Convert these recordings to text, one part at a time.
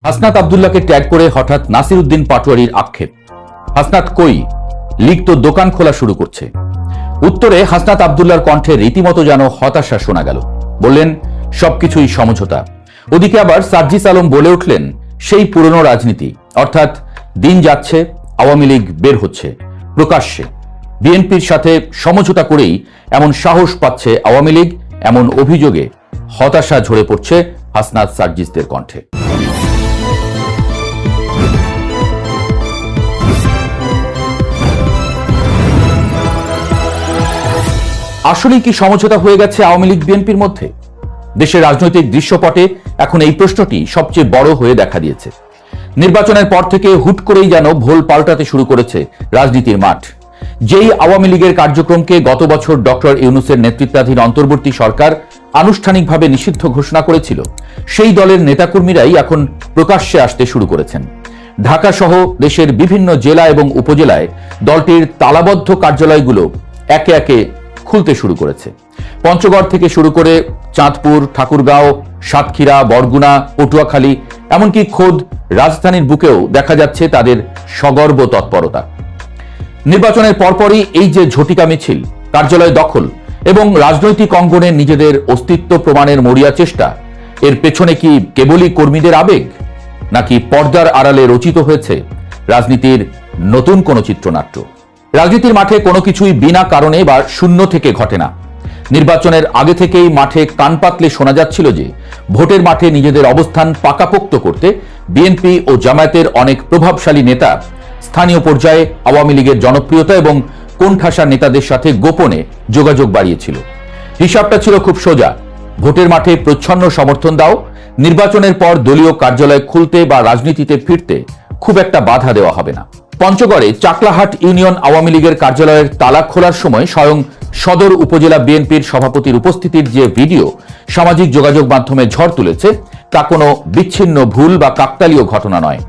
Hasnat আব্দুল্লাহকে tag করে হঠাৎ নাসির উদ্দিন পাটোয়ারির আক্ষেপ, হাসনাত কই, লীগ তো দোকান খোলা শুরু করছে। উত্তরে হাসনাত আব্দুল্লাহর কণ্ঠে রীতিমতো যেন হতাশা শোনা গেল। বললেন সবকিছুই সমঝোতা। ওদিকে আবার সার্জিস আলম বলে উঠলেন সেই পুরনো রাজনীতি, অর্থাৎ দিন যাচ্ছে, আওয়ামী লীগ বের হচ্ছে প্রকাশ্যে, বিএনপির সাথে সমঝোতা করেই এমন সাহস পাচ্ছে আওয়ামী লীগ, এমন অভিযোগে হতাশা ঝরে পড়ছে হাসনাত সার্জিসদের কণ্ঠে। আসলেই কি সমঝোতা হয়ে গেছে আওয়ামী লীগ বিএনপির মধ্যে? দেশের রাজনৈতিক দৃশ্যপটে এখন এই প্রশ্নটি সবচেয়ে বড় হয়ে দেখা দিয়েছে। নির্বাচনের পর থেকে হুট করেই যেন ভোল পাল্টাতে শুরু করেছে রাজনীতির মাঠ। যেই আওয়ামী লীগের কার্যক্রমকে গত বছর ডক্টর ইউনূসের নেতৃত্বাধীন অন্তর্বর্তী সরকার আনুষ্ঠানিকভাবে নিষিদ্ধ ঘোষণা করেছিল, সেই দলের নেতাকর্মীরাই এখন প্রকাশ্যে আসতে শুরু করেছেন। ঢাকা সহ দেশের বিভিন্ন জেলা এবং উপজেলায় দলটির তালাবদ্ধ কার্যালয়গুলো একে একে খুলতে শুরু করেছে। পঞ্চগড় থেকে শুরু করে চাঁদপুর, ঠাকুরগাঁও, সাতক্ষীরা, বরগুনা, পটুয়াখালী, এমনকি খোদ রাজধানীর বুকেও দেখা যাচ্ছে তাদের সগর্ব তৎপরতা। নির্বাচনের পরপরই এই যে ঝটিকা মিছিল, কার্যালয় দখল এবং রাজনৈতিক অঙ্গনে নিজেদের অস্তিত্ব প্রমাণের মরিয়া চেষ্টা, এর পেছনে কি কেবলই কর্মীদের আবেগ, নাকি পর্দার আড়ালে রচিত হয়েছে রাজনীতির নতুন কোনো চিত্রনাট্য? রাজনীতির মাঠে কোনো কিছুই বিনা কারণে বা শূন্য থেকে ঘটে না। নির্বাচনের আগে থেকেই মাঠে কান পাতলে শোনা যাচ্ছিল যে ভোটের মাঠে নিজেদের অবস্থান পাকাপোক্ত করতে বিএনপি ও জামায়াতের অনেক প্রভাবশালী নেতা স্থানীয় পর্যায়ে আওয়ামী লীগের জনপ্রিয়তা এবং কোণঠাসা নেতাদের সাথে গোপনে যোগাযোগ বাড়িয়েছিল। হিসাবটা ছিল খুব সোজা, ভোটের মাঠে প্রচ্ছন্ন সমর্থন দাও, নির্বাচনের পর দলীয় কার্যালয় খুলতে বা রাজনীতিতে ফিরতে খুব একটা বাধা দেওয়া হবে না। পঞ্চগড়ে চাকলাহাট ইউনিয়ন আওয়ামী লীগের কার্যালয়ের তালা খোলার সময় স্বয়ং সদর উপজেলা বিএনপির সভাপতির উপস্থিতির যে ভিডিও সামাজিক যোগাযোগ মাধ্যমে ঝড় তুলেছে, তা কোনো বিচ্ছিন্ন ভুল বা কাকতালীয় ঘটনা নয়।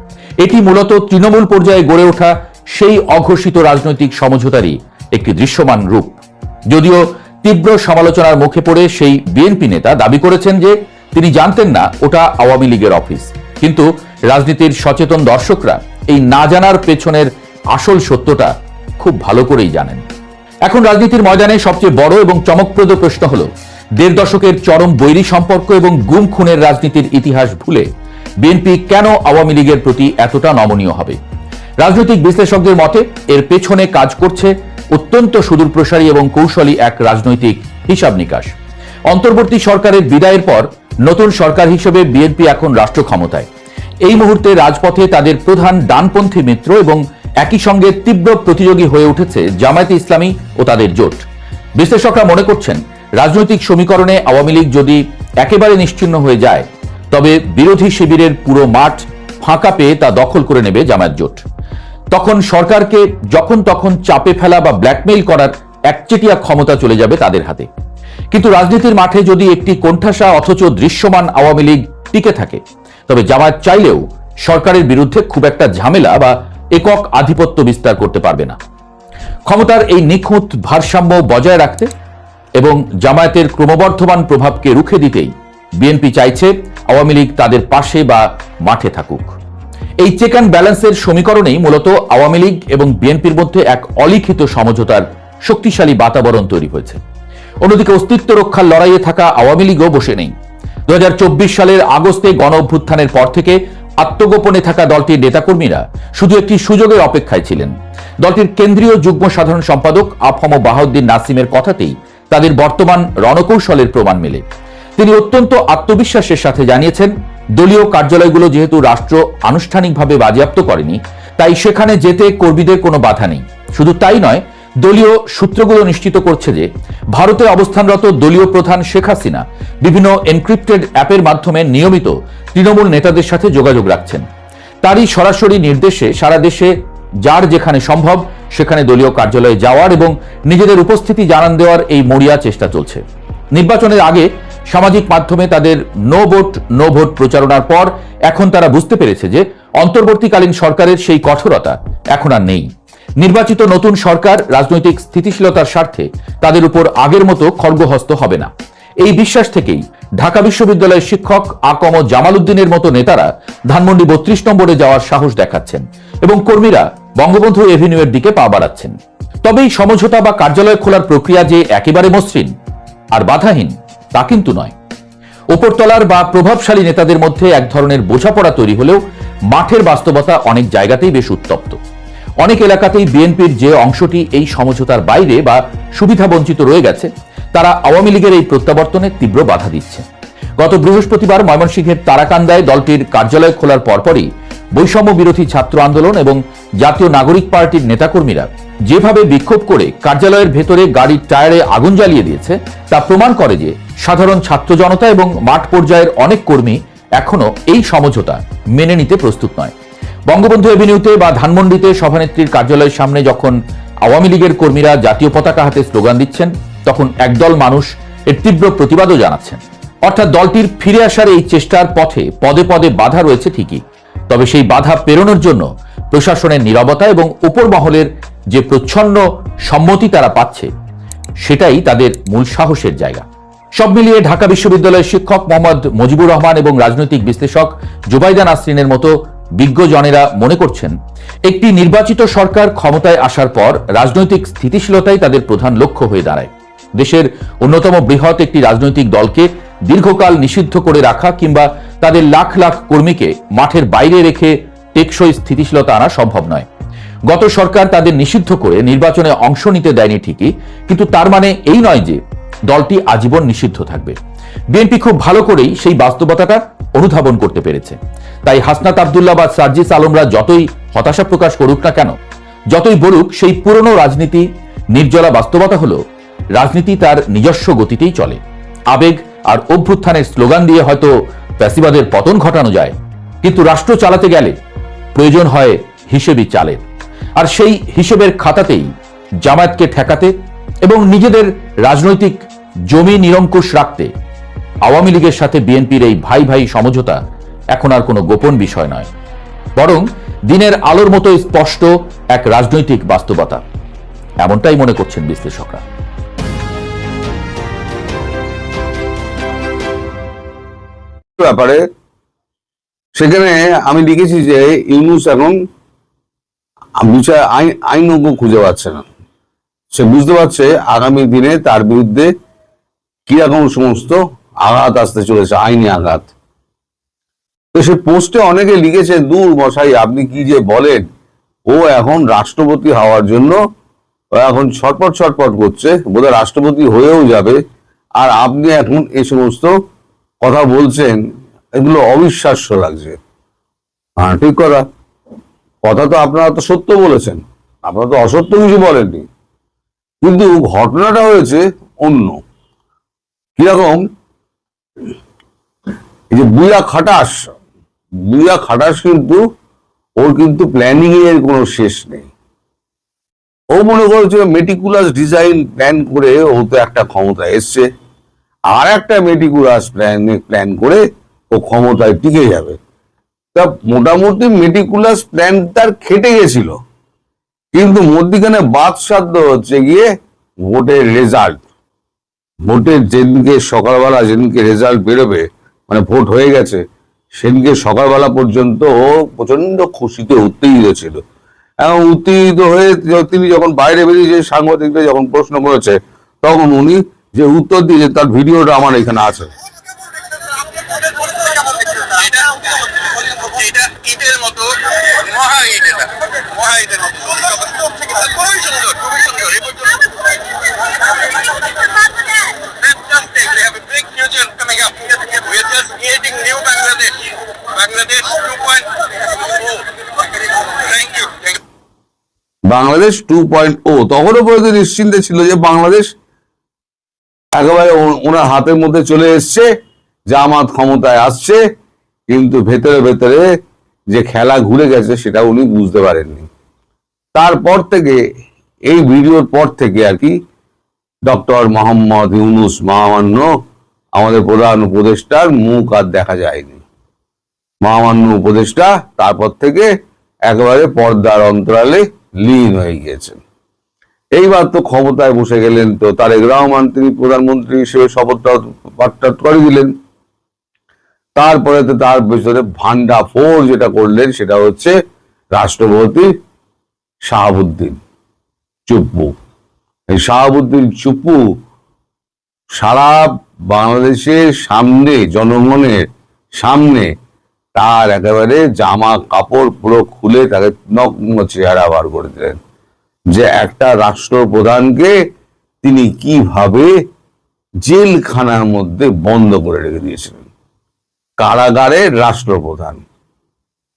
এটি মূলত তৃণমূল পর্যায়ে গড়ে ওঠা সেই অঘোষিত রাজনৈতিক সমঝোতারই একটি দৃশ্যমান রূপ। যদিও তীব্র সমালোচনার মুখে পড়ে সেই বিএনপি নেতা দাবি করেছেন যে তিনি জানতেন না ওটা আওয়ামী লীগের অফিস, কিন্তু রাজনীতির সচেতন দর্শকরা এই না জানার পেছনের আসল সত্যটা খুব ভালো করেই জানেন। এখন রাজনীতির ময়দানে সবচেয়ে বড় এবং চমকপ্রদ প্রশ্ন হলো, ১.৫ দশকের চরম বৈরী সম্পর্ক এবং গুম খুনের রাজনীতির ইতিহাস ভুলে বিএনপি কেন আওয়ামী লীগের প্রতি এতটা নমনীয় হবে? রাজনৈতিক বিশ্লেষকদের মতে এর পেছনে কাজ করছে অত্যন্ত সুদূরপ্রসারী এবং কৌশলী এক রাজনৈতিক হিসাব নিকাশ। অন্তর্বর্তী সরকারের বিদায়ের পর নতুন সরকার হিসেবে বিএনপি এখন রাষ্ট্র ক্ষমতায়। এই মুহূর্তে রাজপথে তাদের প্রধান ডানপন্থী মিত্র এবং একই সঙ্গে তীব্র প্রতিযোগী হয়ে উঠেছে জামায়াতে ইসলামী ও তাদের জোট। বিশ্লেষকরা মনে করছেন রাজনৈতিক সমীকরণে আওয়ামী লীগ যদি একেবারে নিশ্চিহ্ন হয়ে যায়, তবে বিরোধী শিবিরের পুরো মাঠ ফাঁকা পেয়ে তা দখল করে নেবে জামায়াত জোট। তখন সরকারকে যখন তখন চাপে ফেলা বা ব্ল্যাকমেইল করার একচেটিয়া ক্ষমতা চলে যাবে তাদের হাতে। কিন্তু রাজনীতির মাঠে যদি একটি কোণঠাসা অথচ দৃশ্যমান আওয়ামী লীগ টিকে থাকে, তবে জামায়াত চাইলেও সরকারের বিরুদ্ধে খুব একটা ঝামেলা বা একক আধিপত্য বিস্তার করতে পারবে না। ক্ষমতার এই নিখুঁত ভারসাম্য বজায় রাখতে এবং জামায়াতের ক্রমবর্ধমান প্রভাবকে রুখে দিতেই বিএনপি চাইছে আওয়ামী লীগ তাদের পাশে বা মাঠে থাকুক। এই চেক অ্যান্ড ব্যালেন্সের সমীকরণেই মূলত আওয়ামী লীগ এবং বিএনপির মধ্যে এক অলিখিত সমঝোতার শক্তিশালী বাতাবরণ তৈরি হয়েছে। অন্যদিকে অস্তিত্ব রক্ষার লড়াইয়ে থাকা আওয়ামী লীগও বসে নেই। ২০২৪ সালের আগস্টে গণ অভ্যুত্থানের পর থেকে আত্মগোপনে থাকা দলটির নেতাকর্মীরা শুধু একটি সুযোগের অপেক্ষায় ছিলেন। দলটির কেন্দ্রীয় যুগ্ম সাধারণ সম্পাদক আফম বাহাউদ্দিন নাসিমের কথাতেই তাদের বর্তমান রণকৌশলের প্রমাণ মেলে। তিনি অত্যন্ত আত্মবিশ্বাসের সাথে জানিয়েছেন, দলীয় কার্যালয়গুলো যেহেতু রাষ্ট্র আনুষ্ঠানিকভাবে বাজেয়াপ্ত করেনি, তাই সেখানে যেতে কর্মীদের কোনো বাধা নেই। শুধু তাই নয়, দলীয় সূত্রগুলো নিশ্চিত করছে যে ভারতে অবস্থানরত দলীয় প্রধান শেখ হাসিনা বিভিন্ন এনক্রিপ্টেড অ্যাপের মাধ্যমে নিয়মিত তৃণমূল নেতাদের সাথে যোগাযোগ রাখছেন। তারই সরাসরি নির্দেশে সারা দেশে যার যেখানে সম্ভব সেখানে দলীয় কার্যালয়ে যাওয়ার এবং নিজেদের উপস্থিতি জানান দেওয়ার এই মরিয়া চেষ্টা চলছে। নির্বাচনের আগে সামাজিক মাধ্যমে তাদের নো ভোট প্রচারণার পর এখন তারা বুঝতে পেরেছে যে অন্তর্বর্তীকালীন সরকারের সেই কঠোরতা এখন আর নেই। নির্বাচিত নতুন সরকার রাজনৈতিক স্থিতিশীলতার স্বার্থে তাদের উপর আগের মতো খড়গহস্ত হবে না। এই বিশ্বাস থেকেই ঢাকা বিশ্ববিদ্যালয়ের শিক্ষক আকম জামাল উদ্দিনের মতো নেতারা ধানমন্ডি ৩২ নম্বরে যাওয়ার সাহস দেখাচ্ছেন এবং কর্মীরা বঙ্গবন্ধু এভিনিউয়ের দিকে পা বাড়াচ্ছেন। তবে এই সমঝোতা বা কার্যালয় খোলার প্রক্রিয়া যে একেবারে মসৃণ আর বাধাহীন তা কিন্তু নয়। উপরতলার বা প্রভাবশালী নেতাদের মধ্যে এক ধরনের বোঝাপড়া তৈরি হলেও মাঠের বাস্তবতা অনেক জায়গাতেই বেশ উত্তপ্ত। অনেক এলাকাতেই বিএনপির যে অংশটি এই সমঝোতার বাইরে বা সুবিধা বঞ্চিত রয়ে গেছে তারা আওয়ামী লীগের এই প্রত্যাবর্তনে তীব্র বাধা দিচ্ছে। গত বৃহস্পতিবার ময়মনসিংহের তারাকান্দায় দলটির কার্যালয় খোলার পরপরই বৈষম্য বিরোধী ছাত্র আন্দোলন এবং জাতীয় নাগরিক পার্টির নেতাকর্মীরা যেভাবে বিক্ষোভ করে কার্যালয়ের ভেতরে গাড়ির টায়ারে আগুন জ্বালিয়ে দিয়েছে তা প্রমাণ করে যে সাধারণ ছাত্র জনতা এবং মাঠ পর্যায়ের অনেক কর্মী এখনো এই সমঝোতা মেনে নিতে প্রস্তুত নয়। বঙ্গবন্ধু এভিনিউতে বা ধানমন্ডিতে সভানেত্রীর কার্যালয়ের সামনে যখন আওয়ামী লীগের কর্মীরা জাতীয় পতাকা হাতে স্লোগান দিচ্ছেন তখন একদল মানুষ এর তীব্র প্রতিবাদও জানাচ্ছেন। অর্থাৎ দলটির ফিরে আসার এই চেষ্টার পথে পদে পদে বাধা রয়েছে ঠিকই, তবে সেই বাধা পেরোনোর জন্য প্রশাসনের নীরবতা এবং উপর মহলের যে প্রচ্ছন্ন সম্মতি তারা পাচ্ছে সেটাই তাদের মূল সাহসের জায়গা। সব মিলিয়ে ঢাকা বিশ্ববিদ্যালয়ের শিক্ষক মোহাম্মদ মুজিবুর রহমান এবং রাজনৈতিক বিশ্লেষক জুবাইদা নাসরিনের মতো বিজ্ঞজনেরা মনে করছেন একটি নির্বাচিত সরকার ক্ষমতায় আসার পর রাজনৈতিক স্থিতিশীলতাই তাদের প্রধান লক্ষ্য হয়ে দাঁড়ায়। দেশের অন্যতম বৃহৎ একটি রাজনৈতিক দলকে দীর্ঘকাল নিষিদ্ধ করে রাখা কিংবা তাদের লাখ লাখ কর্মীকে মাঠের বাইরে রেখে টেকসই স্থিতিশীলতা আনা সম্ভব নয়। গত সরকার তাদের নিষিদ্ধ করে নির্বাচনে অংশ নিতে দেয়নি ঠিকই, কিন্তু তার মানে এই নয় যে দলটি আজীবন নিষিদ্ধ থাকবে। বিএনপি খুব ভালো করেই সেই বাস্তবতাটা অনুধাবন করতে পেরেছে। তাই হাসনাত আব্দুল্লাহ বা সার্জিস আলমরা যতই হতাশা প্রকাশ করুক না কেন, যতই বলুক, সেই পুরনো রাজনীতি নির্জলা বাস্তবতা হলো রাজনীতি তার নিজস্ব গতিতেই চলে। আবেগ আর অভ্যুত্থানের স্লোগান দিয়ে হয়তো ফ্যাসিবাদের পতন ঘটানো যায়, কিন্তু রাষ্ট্র চালাতে গেলে প্রয়োজন হয় হিসেবি চালের। আর সেই হিসেবের খাতাতেই জামায়াতকে ঠেকাতে এবং নিজেদের রাজনৈতিক জমি নিরঙ্কুশ রাখতে আওয়ামী লীগের সাথে বিএনপির এই ভাই ভাই সমঝোতা এখন আর কোনো গোপন বিষয় নয়, বরং দিনের আলোর মতো স্পষ্ট এক রাজনৈতিক বাস্তবতা। এমনটাই মনে করছেন বিশ্লেষকরা। ব্যাপারে সেখানে আমি লিখেছি যে ইউনূস এখন বিচার আইনজ্ঞ খুঁজে পাচ্ছে না। সে বুঝতে পারছে আগামী দিনে তার বিরুদ্ধে কিরকম সমস্ত আঘাত আসতে চলেছে, আইনি আঘাত। তো সে পোস্টে অনেকে লিখেছে, দূর মশাই আপনি কি যে বলেন, ও এখন রাষ্ট্রপতি হওয়ার জন্য এখন ছটপট ছটপট করছে, বোধহয় রাষ্ট্রপতি হয়েও যাবে, আর আপনি এখন এই সমস্ত কথা বলছেন, এগুলো অবিশ্বাস্য লাগছে। হ্যাঁ, ঠিক কথা তো আপনারা তো সত্য বলেছেন, আপনারা তো অসত্য কিছু বলেননি, কিন্তু ঘটনাটা হয়েছে অন্য। কিরকম, এই যে বুয়া খাটাস কিন্তু ওর কিন্তু প্ল্যানিং এর কোনো শেষ নেই। ও মনে করছে মেটিকুলাস ডিজাইন প্ল্যান করে ও তো একটা ক্ষমতা এসছে, আর একটা মেটিকুলাস প্ল্যান করে ও ক্ষমতায় টিকে যাবে। তা মোটামুটি মেটিকুলাস প্ল্যান তার খেটে গেছিল, কিন্তু মধ্যখানে বাদসাধ্য হচ্ছে গিয়ে ভোটের রেজাল্ট। ভোটের যেদিনকে সকালবেলা, যেদিনকে রেজাল্ট বেরোবে, মানে ভোট হয়ে গেছে, সেদিনকে সকালবেলা পর্যন্ত ও প্রচন্ড খুশিতে উত্তেজিত ছিল। এবং উত্তেজিত হয়ে তিনি যখন বাইরে বেরিয়ে সাংবাদিকদের যখন প্রশ্ন করেছে, তখন উনি যে উত্তর দিয়েছে তার ভিডিওটা আমার এখানে আছে। বাংলাদেশ 2.0 তখনও পর্যন্ত নিশ্চিন্তে ছিল যে বাংলাদেশ একেবারে ওনার হাতের মধ্যে চলে এসছে, জামাত ক্ষমতায় আসছে, কিন্তু ভেতরে ভেতরে যে খেলা ঘুরে গেছে সেটা উনি বুঝতে পারেননি। তারপর থেকে, এই ভিডিওর পর থেকে আর কি, ডক্টর মোহাম্মদ ইউনূস মহামান্য আমাদের প্রধান উপদেষ্টার মুখ আর দেখা যায়নি। মহামান্য উপদেষ্টা তারপর থেকে একেবারে পর্দার অন্তরালে লীন হয়ে গিয়েছেন। এইবার তো ক্ষমতায় বসে গেলেন, তো তারেক রহমান তিনি প্রধানমন্ত্রী হিসেবে শপথটা পাঠ করে দিলেন। তারপরে তো তার পেছনে ভান্ডা ফোর যেটা করলেন সেটা হচ্ছে রাষ্ট্রপতি শাহাবুদ্দিন চুপ্পু। এই শাহাবুদ্দিন চুপ্পু সারা বাংলাদেশের সামনে, জনগণের সামনে তার একেবারে জামা কাপড় পুরো খুলে তাকে নগ্ন চেহারা বার করে দিলেন, যে একটা রাষ্ট্রপ্রধানকে তিনি কিভাবে জেলখানার মধ্যে বন্ধ করে রেখে দিয়েছিলেন। কারাগারের রাষ্ট্রপ্রধান,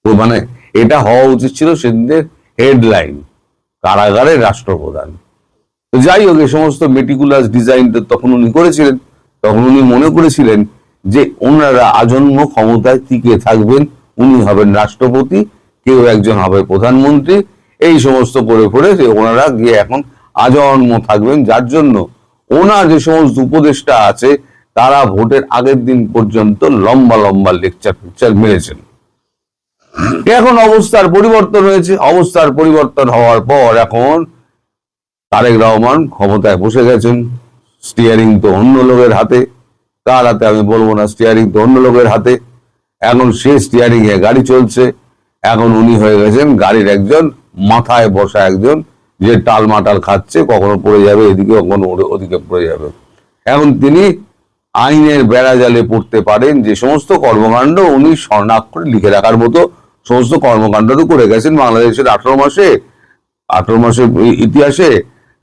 তো মানে এটা হওয়া উচিত ছিল সেদিনের হেডলাইন, কারাগারের রাষ্ট্রপ্রধান। তো যাই হোক, এই সমস্ত মেটিকুলাস ডিজাইন তখন উনি করেছিলেন। তখন উনি মনে করেছিলেন যে ওনারা আজন্ম ক্ষমতায় টিকে থাকবেন, উনি হবেন রাষ্ট্রপতি, কেউ একজন হবে প্রধানমন্ত্রী, এই সমস্ত করে করে ওনারা গিয়ে এখন আজন্ম থাকবেন। যার জন্য ওনার যে সমস্ত উপদেষ্টা আছে তারা ভোটের আগের দিন পর্যন্ত লম্বা লম্বা লেকচার মেরেছেন। এখন অবস্থার পরিবর্তন হয়েছে। অবস্থার পরিবর্তন হওয়ার পর এখন তারেক রহমান ক্ষমতায় বসে গেছেন। স্টিয়ারিং তো অন্য লোকের হাতে, কার হাতে আমি বলবো না, স্টিয়ারিং তো অন্য লোকের হাতে। এখন সে স্টিয়ারিং এ গাড়ি চলছে। এখন উনি হয়ে গেছেন গাড়ির একজন মাথায় বসা একজন, যে টালমাটাল খাচ্ছে, কখনো পড়ে যাবে এদিকে, কখনো ওদিকে পড়ে যাবে। এখন তিনি আইনের বেড়াজালে পড়তে পারেন, যে সমস্ত কর্মকাণ্ড উনি স্বর্ণাক্ষরে লিখে রাখার মতো সমস্ত কর্মকাণ্ড তো করে গেছেন বাংলাদেশের 18 মাসের ইতিহাসে।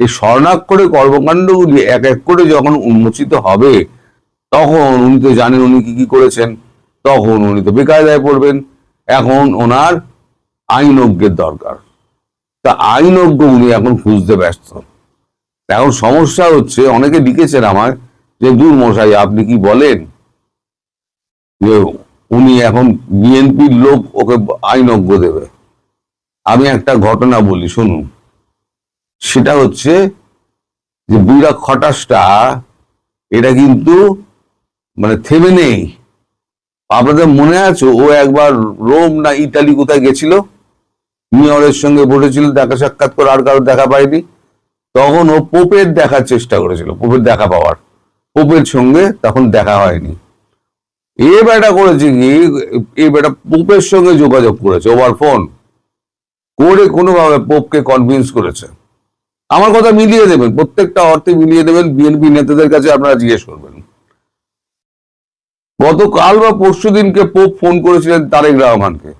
এই স্বর্ণাক্ষরে কর্মকাণ্ডগুলি এক এক করে যখন উন্মোচিত হবে, তখন উনি তো জানেন উনি কি কি করেছেন, তখন উনি তো বেকায়দায় পড়বেন। এখন ওনার আইনজ্ঞের দরকার, তা আইনজ্ঞ উনি এখন খুঁজতে ব্যস্ত। এখন সমস্যা হচ্ছে, অনেকে লিখেছেন আমার যে দূর মশাই আপনি কি বলেন, যে উনি এখন বিএনপির লোক ওকে আইনজ্ঞ দেবে। আমি একটা ঘটনা বলি শুনুন। সেটা হচ্ছে যে বুড়া খটাসটা, এটা কিন্তু মানে থেমে নেই। আপনাদের মনে আছে ও একবার রোম না ইতালি কোথায় গেছিল, মেয়রের সঙ্গে বসেছিল, দেখা সাক্ষাৎ করে আর কারো দেখা পায়নি। তখন ও পোপের দেখার চেষ্টা করেছিল, পোপের দেখা পাওয়ার, পোপের সঙ্গে তখন দেখা হয়নি। এ বেটা করেছে কি, এ বেটা পোপের সঙ্গে যোগাযোগ করেছে ওভার ফোন করে, কোনোভাবে পোপকে কনভিন্স করেছে। আমার কথা মিলিয়ে দেবেন, প্রত্যেকটা অর্থে মিলিয়ে দেবেন, বিএনপি নেতাদের কাছে আপনারা জিজ্ঞেস করবেন। গতকাল বা পরশু দিনকে পোপ ফোন করেছিলেন তারেক রহমানকে,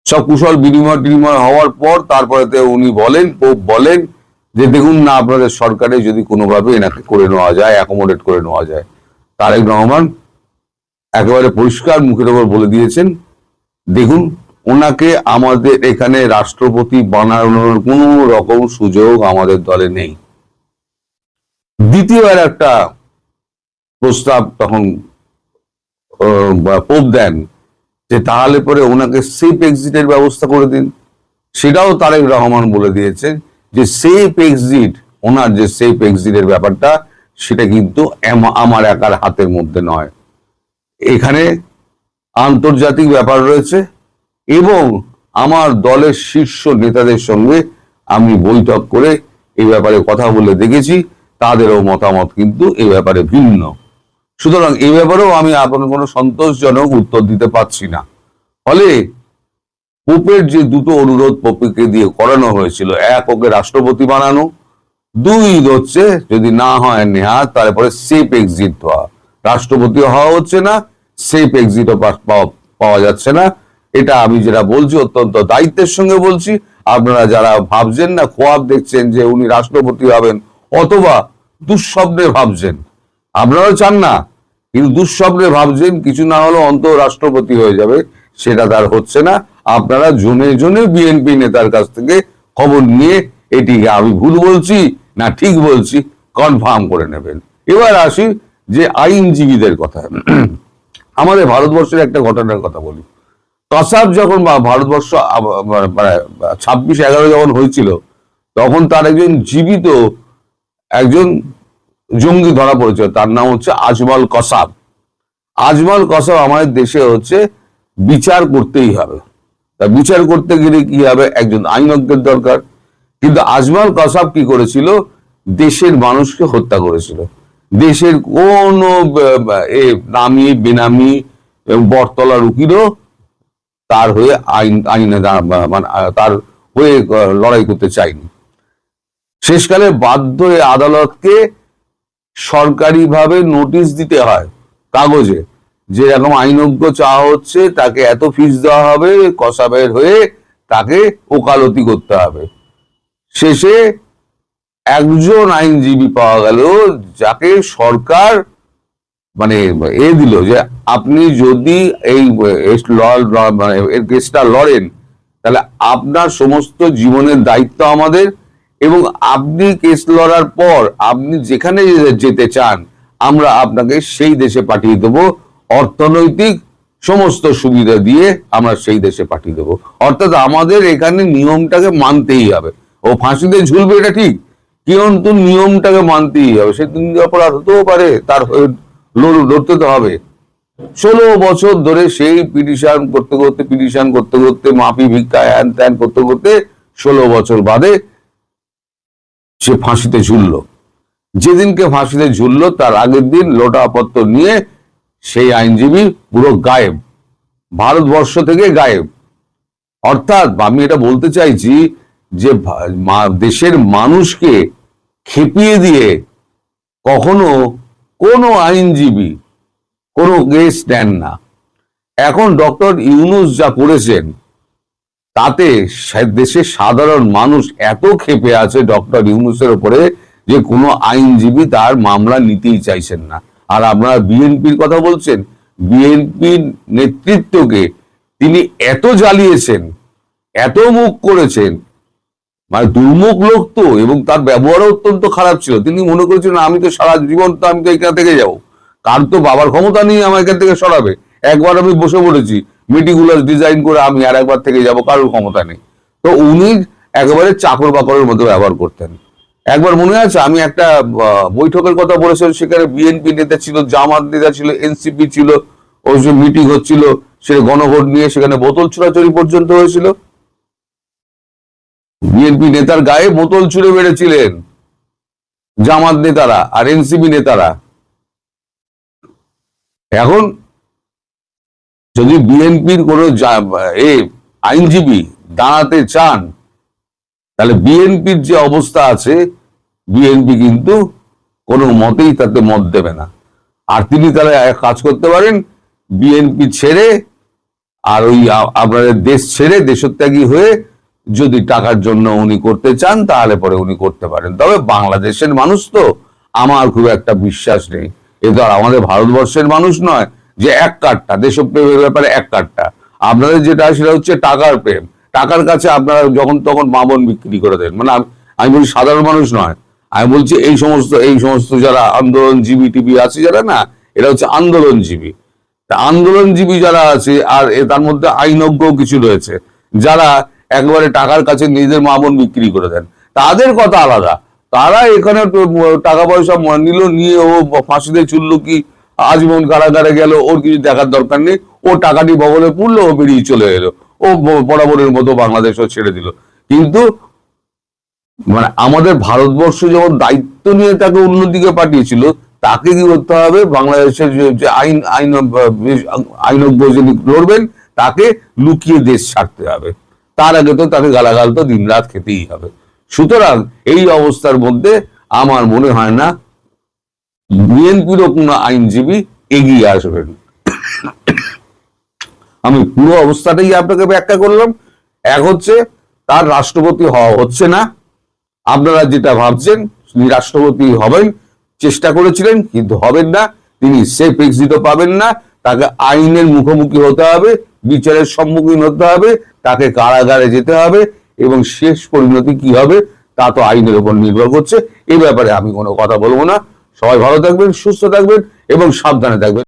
সব কুশল বিনিময় হওয়ার পর তারপরে উনি বলেন, পোপ বলেন যে দেখুন না, আপনাদের সরকারে যদি কোনোভাবে এনাকে করে নেওয়া যায়, অ্যাকোমোডেট করে নেওয়া যায়। তারেক রহমান একেবারে পরিষ্কার মুখের ওপর বলে দিয়েছেন, দেখুন ওনাকে আমাদের এখানে রাষ্ট্রপতি বানানোর কোন রকম সুযোগ আমাদের দলে নেই। দ্বিতীয়বার একটা প্রস্তাব তখন পোপ দেন যে তাহলে পরে ওনাকে সেফ এক্সিটের ব্যবস্থা করে দিন। সেটাও তারেক রহমান বলে দিয়েছেন যে সেফ এক্সিট, ওনার যে সেফ এক্সিটের ব্যাপারটা, সেটা কিন্তু আমার একার হাতের মধ্যে নয়। এখানে আন্তর্জাতিক ব্যাপার রয়েছে এবং আমার দলের শীর্ষ নেতাদের সঙ্গে আমি বৈঠক করে এই ব্যাপারে কথা বলে দেখেছি, তাদেরও মতামত কিন্তু এই ব্যাপারে ভিন্ন। সুতরাং এই ব্যাপারেও আমি আপনার কোনো সন্তোষজনক উত্তর দিতে পারছি না। ফলে পোপের যে দুটো অনুরোধ পোপকে দিয়ে করানো হয়েছিল, এক ওকে রাষ্ট্রপতি বানানো, দুই হচ্ছে যদি না হয় নেহাত তারপরে সেফ এক্সিট হওয়া। রাষ্ট্রপতি হওয়া হচ্ছে না, সেফ এক্সিটও পাওয়া যাচ্ছে না। এটা আমি যেটা বলছি অত্যন্ত দায়িত্বের সঙ্গে বলছি। আপনারা যারা ভাবছেন না, খোয়াব দেখছেন যে উনি রাষ্ট্রপতি হবেন, অথবা দুঃস্বপ্নে ভাবছেন, আপনারাও চান না কিন্তু দুঃস্বপ্নে ভাবছেন কিছু না হলেও অন্তত রাষ্ট্রপতি হয়ে যাবে, সেটা তার হচ্ছে না। আপনারা জনে জনে বিএনপি নেতার কাছ থেকে খবর নিয়ে এটিকে আমি ভুল বলছি না ঠিক বলছি কনফার্ম করে নেবেন। এবার আসি যে আইনজীবীদের কথা। আমাদের ভারতবর্ষের একটা ঘটনার কথা বলি। কসাব যখন ভারতবর্ষ 26/11 যখন হয়েছিল, তখন তার একজন জীবিত একজন জঙ্গি ধরা পড়েছিল, তার নাম হচ্ছে আজমল কসাব। আজমল কসাব আমাদের দেশে হচ্ছে বিচার করতেই হবে। তা বিচার করতে গেলে কি হবে, একজন আইনজ্ঞের দরকার। কিন্তু আজমল কাসাব কি করেছিল? দেশের মানুষকে হত্যা করেছিল। দেশের কোন নামি বেনামি এবং বটতলার উকিলও তার হয়ে আইনে তার হয়ে লড়াই করতে চায়নি। শেষকালে বাধ্য হয়ে আদালতকে সরকারিভাবে নোটিশ দিতে হয় কাগজে, যে এরকম আইনজ্ঞ চাওয়া হচ্ছে, তাকে এত ফিস দেওয়া হবে, কসাবের হয়ে তাকে ওকালতি করতে হবে। শেষে একজন আইনজীবী পাওয়া গেল যাকে সরকার দিল যে আপনি যদি এই কেসটা লড়েন তাহলে আপনার সমস্ত জীবনের দায়িত্ব আমাদের, এবং আপনি কেস লড়ার পর আপনি যেখানে যেতে চান আমরা আপনাকে সেই দেশে পাঠিয়ে দেবো, অর্থনৈতিক সমস্ত সুবিধা দিয়ে আমরা সেই দেশে পাঠিয়ে দেবো। অর্থাৎ আমাদের এখানে নিয়মটাকে মানতেই হবে। ও ফাঁসিতে ঝুলবে এটা ঠিক, কিন্তু নিয়মটাকে মানতেই হবে। সে তিনি অপরাধ হতেও পারে, তার লড়তে তো হবে। 16 বছর ধরে সেই পিটিশন করতে করতে মাফি ভিক্ষা হ্যান ত্যান করতে করতে 16 বছর বাদে সে ফাঁসিতে ঝুলল। যেদিনকে ফাঁসিতে ঝুলল তার আগের দিন লোটাপত্র নিয়ে সেই আইনজীবী পুরো গায়েব, ভারতবর্ষ থেকে গায়েব। অর্থাৎ আমি এটা বলতে চাইছি যে দেশের মানুষকে খেপিয়ে দিয়ে কখনো কোনো আইনজীবী কোনো কেস নেন না। এখন ডক্টর ইউনূস যা করেছেন তাতে দেশের সাধারণ মানুষ এত ক্ষেপে আছে ডক্টর ইউনূসের উপরে যে কোনো আইনজীবী তার মামলা নিতেই চাইছেন না। আর আপনারা বিএনপির কথা বলছেন, বিএনপির নেতৃত্বকে তিনি এত জ্বালিয়েছেন, এত মুখ করেছেন, দুর্মুখ লোক তো, এবং তার ব্যবহারও অত্যন্ত খারাপ ছিল। তিনি মনে করেছেন আমি তো সারা জীবন তো আমি তো এখান থেকে যাবো, কার তো বাবার ক্ষমতা নেই আমার এখান থেকে সরাবে। একবার আমি বসে পড়েছি মেটিকুলাস ডিজাইন করে, আমি আর একবার থেকে যাব, কারোর ক্ষমতা নেই। তো উনি একেবারে চাকর বাকরের মতো ব্যবহার করতেন। একবার মনে আছে আমি একটা বৈঠকের কথা বলেছিলাম, সেখানে বিএনপি নেতা ছিল, জামাত নেতা ছিল, এনসিপি ছিল, ওই যে মিটিং হচ্ছিল, সে গণভোট নিয়ে সেখানে বোতল ছোড়াছড়ি পর্যন্ত হয়েছিল। বিএনপি নেতার গায়ে বোতল ছুড়ে মেরেছিলেন জামাত নেতারা আর এনসিপি নেতারা। এখন যদি বিএনপির কোন আইনজীবী দাঁড়াতে চান তাহলে বিএনপির যে অবস্থা আছে, বিএনপি কিন্তু কোনো মতেই তাতে মত দেবে না। আর তিনি তাহলে কাজ করতে পারেন, বিএনপি ছেড়ে আর ওই আপনাদের দেশ ছেড়ে দেশত্যাগী হয়ে যদি টাকার জন্য উনি করতে চান তাহলে পরে উনি করতে পারেন। তবে বাংলাদেশের মানুষ তো আমার খুব একটা বিশ্বাস নেই। এ তো আর আমাদের ভারতবর্ষের মানুষ নয় যে এক কাট্টা দেশপ্রেমের ব্যাপারে এক কাট্টা। আপনাদের যেটা সেটা হচ্ছে টাকার প্রেম। টাকার কাছে আপনারা যখন তখন মা বোন বিক্রি করে দেন। আমি বলছি সাধারণ মানুষ নয়, আমি বলছি এই সমস্ত যারা আন্দোলনজীবী টিভি আছে যারা না, এরা হচ্ছে আন্দোলনজীবী। আন্দোলনজীবী যারা আছে আর তার মধ্যে আইনজ্ঞ কিছু রয়েছে যারা একেবারে টাকার কাছে নিজেদের মা বোন বিক্রি করে দেন, তাদের কথা আলাদা। তারা এখানে টাকা পয়সা নিয়ে ও ফাঁসিতে চুললো কি আজীবন কারাগারে গেল, ওর কিছু দেখার দরকার নেই। ও টাকাটি বগলে পুরলো, ও বেরিয়ে চলে এলো, ও বরাবরের মতো বাংলাদেশও ছেড়ে দিল। কিন্তু আমাদের ভারতবর্ষ যখন দায়িত্ব নিয়ে তাকে অন্যদিকে পাঠিয়েছিল, তাকে কি করতে হবে? বাংলাদেশের যে আইনজ্ঞ যিনি লড়বেন তাকে লুকিয়ে দেশ ছাড়তে হবে। তার আগে তো তাকে গালাগাল তো দিন রাত খেতেই হবে। সুতরাং এই অবস্থার মধ্যে আমার মনে হয় না বিএনপিরও কোনো আইনজীবী এগিয়ে আসবেন। আমি পুরো অবস্থাটাই আপনাকে ব্যাখ্যা করলাম। এক হচ্ছে তার রাষ্ট্রপতি হওয়া হচ্ছে না, আপনারা যেটা ভাবছেন তিনি রাষ্ট্রপতি হবেন চেষ্টা করেছিলেন কিন্তু হবেন না, তিনি সেফ এক্সিট পাবেন না, তাকে আইনের মুখোমুখি হতে হবে, বিচারের সম্মুখীন হতে হবে, তাকে কারাগারে যেতে হবে, এবং শেষ পরিণতি কি হবে তা তো আইনের উপর নির্ভর করছে। এই ব্যাপারে আমি কোনো কথা বলবো না। সবাই ভালো থাকবেন, সুস্থ থাকবেন এবং সাবধানে থাকবেন।